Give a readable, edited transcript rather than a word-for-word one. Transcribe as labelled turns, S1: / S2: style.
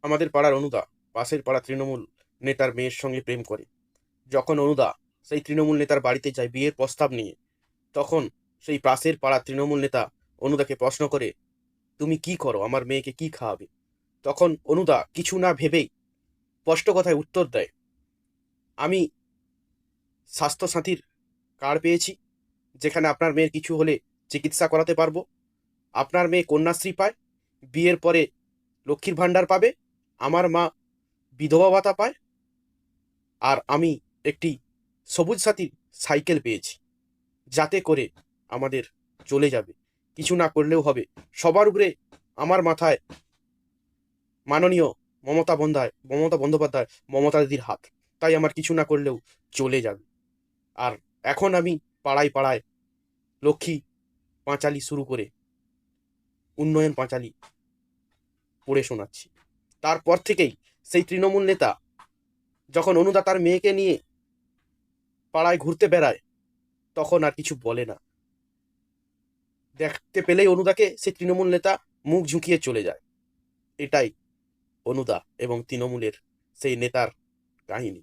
S1: আমাদের পাড়ার অনুদা পাশের পাড়া তৃণমূল নেতার মেয়ের সঙ্গে প্রেম করে। যখন অনুদা সেই তৃণমূল নেতার বাড়িতে যায় বিয়ের প্রস্তাব নিয়ে, তখন সেই পাশের পাড়া তৃণমূল নেতা অনুদাকে প্রশ্ন করে, তুমি কি করো, আমার মেয়েকে কি খাওয়াবে? তখন অনুদা কিছু না ভেবেই স্পষ্ট কথায় উত্তর দেয়, আমি স্বাস্থ্যসাথীর কার্ড পেয়েছি, যেখানে আপনার মেয়ের কিছু হলে চিকিৎসা করাতে পারবো। আপনার মেয়ে কন্যাশ্রী পায়, বিয়ের পরে লক্ষ্মীর ভাণ্ডার পাবে, আমার মা বিধবা ভাতা পায়, আর আমি একটি সবুজ সাথী সাইকেল পেয়েছি, যাতে করে আমাদের চলে যাবে। কিছু না করলেও হবে, সবার উপরে আমার মাথায় মাননীয় মমতা বন্দ্যোপাধ্যায়, মমতা দিদির হাত। তাই আমার কিছু না করলেও চলে যাবে। আর এখন আমি পাড়ায় পাড়ায় লক্ষ্মী পাঁচালী শুরু করে উন্নয়ন পাঁচালী পড়ে শোনাচ্ছি। তারপর থেকেই সেই তৃণমূল নেতা যখন অনুদা তার মেয়েকে নিয়ে পাড়ায় ঘুরতে বেড়ায়, তখন আর কিছু বলে না। দেখতে পেলেই অনুদাকে সেই তৃণমূল নেতা মুখ ঝুঁকিয়ে চলে যায়। এটাই অনুদা এবং তৃণমূলের সেই নেতার কাহিনী।